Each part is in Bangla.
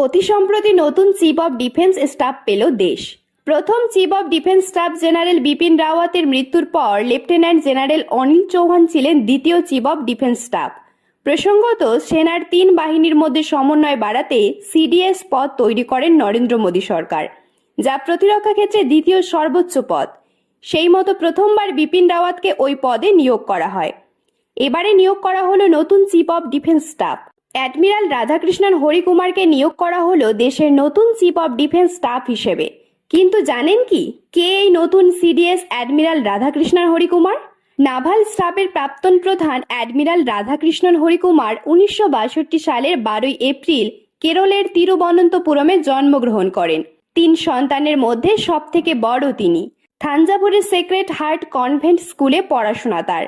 অতি সম্প্রতি নতুন চিফ অব ডিফেন্স স্টাফ পেল দেশ। প্রথম chief of defence staff general Bipin রাওয়াতের মৃত্যুর পর লেফটেন্যান্ট জেনারেল অনিল চৌহান ছিলেন দ্বিতীয় চিফ অব ডিফেন্স স্টাফ। প্রসঙ্গত, সেনার 3 বাহিনীর মধ্যে সমন্বয় বাড়াতে সিডিএস পদ তৈরি করেন নরেন্দ্র মোদী সরকার, যা প্রতিরক্ষা ক্ষেত্রে দ্বিতীয় সর্বোচ্চ পদ। সেই মতো প্রথমবার বিপিন রাওয়াতকে ওই পদে নিয়োগ করা হয়। এবারে নিয়োগ করা হলো নতুন chief of defence staff. Admiral Radhakrishnan হরিকুমারকে নিয়োগ করা হলো দেশের নতুন চিফ অব ডিফেন্স স্টাফ হিসেবে। কিন্তু জানেন কি, কে এই নতুন CDS admiral Radhakrishnan Harikumar? Naval স্টাফের প্রাক্তন প্রধান অ্যাডমিরাল রাধাকৃষ্ণন হরিকুমার 1962 সালের 12 এপ্রিল কেরলের তিরুবনন্তপুরমে জন্মগ্রহণ করেন। 3 সন্তানের মধ্যে সবথেকে বড় তিনি। থাঞ্জাভুরের সেক্রেট হার্ট কনভেন্ট স্কুলে পড়াশোনা তার।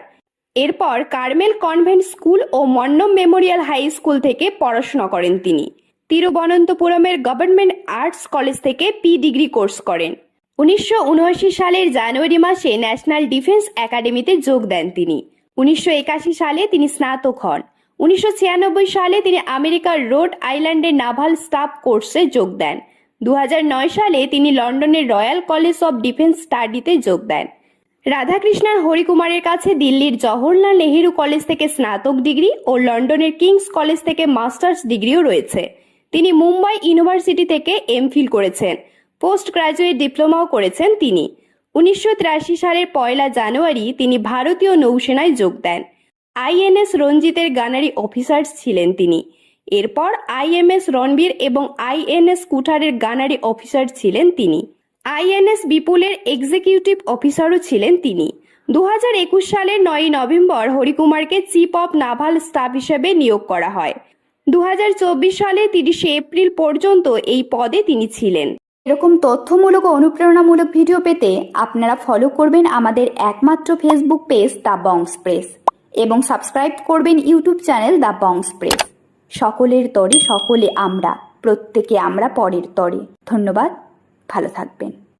এরপর কার্মেল কনভেন্ট স্কুল ও মন্নম মেমোরিয়াল হাই স্কুল থেকে পড়াশোনা করেন তিনি। তিরুবনন্তপুরমের গভর্নমেন্ট আর্টস কলেজ থেকে পি ডিগ্রি কোর্স করেন। 1979 সালের জানুয়ারি মাসে ন্যাশনাল ডিফেন্স একাডেমিতে যোগ দেন তিনি। 1981 সালে তিনি স্নাতক হন। 1996 সালে তিনি আমেরিকার রোড আইল্যান্ডের নাভাল স্টাফ কোর্সে যোগ দেন। 2009 সালে তিনি লন্ডনের রয়্যাল কলেজ অব ডিফেন্স স্টাডিতে যোগ দেন। রাধাকৃষ্ণন হরিকুমারের কাছে দিল্লির জওহরলাল নেহেরু কলেজ থেকে স্নাতক ডিগ্রি ও লন্ডনের কিংস কলেজ থেকে মাস্টার্স ডিগ্রিও রয়েছে। তিনি মুম্বাই ইউনিভার্সিটি থেকে এমফিল করেছেন। পোস্ট গ্রাজুয়েট ডিপ্লোমাও করেছেন তিনি। 1983 সালের 1 জানুয়ারি তিনি ভারতীয় নৌসেনায় যোগ দেন। আইএনএস রঞ্জিতের গানারি অফিসার ছিলেন তিনি। এরপর আইএমএস রণবীর এবং আইএনএস কুঠারের গানারি অফিসার ছিলেন তিনি। আইএনএস বিপুলের এক্সিকিউটিভ অফিসারও ছিলেন তিনি। 2021 সালের 9 নভেম্বর হরিকুমারকে চিফ অব নাভাল স্টাফ হিসেবে নিয়োগ করা হয়। 2024 সালে 30 এপ্রিল পর্যন্ত এই পদে তিনি ছিলেন। এরকম তথ্যমূলক ও অনুপ্রেরণামূলক ভিডিও পেতে আপনারা ফলো করবেন আমাদের একমাত্র ফেসবুক পেজ দ্য বংশ প্রেস এবং সাবস্ক্রাইব করবেন ইউটিউব চ্যানেল দ্য বংশ প্রেস। সকলের তরে সকলে আমরা, প্রত্যেকে আমরা পরের তরে। ধন্যবাদ, ভালো থাকবেন।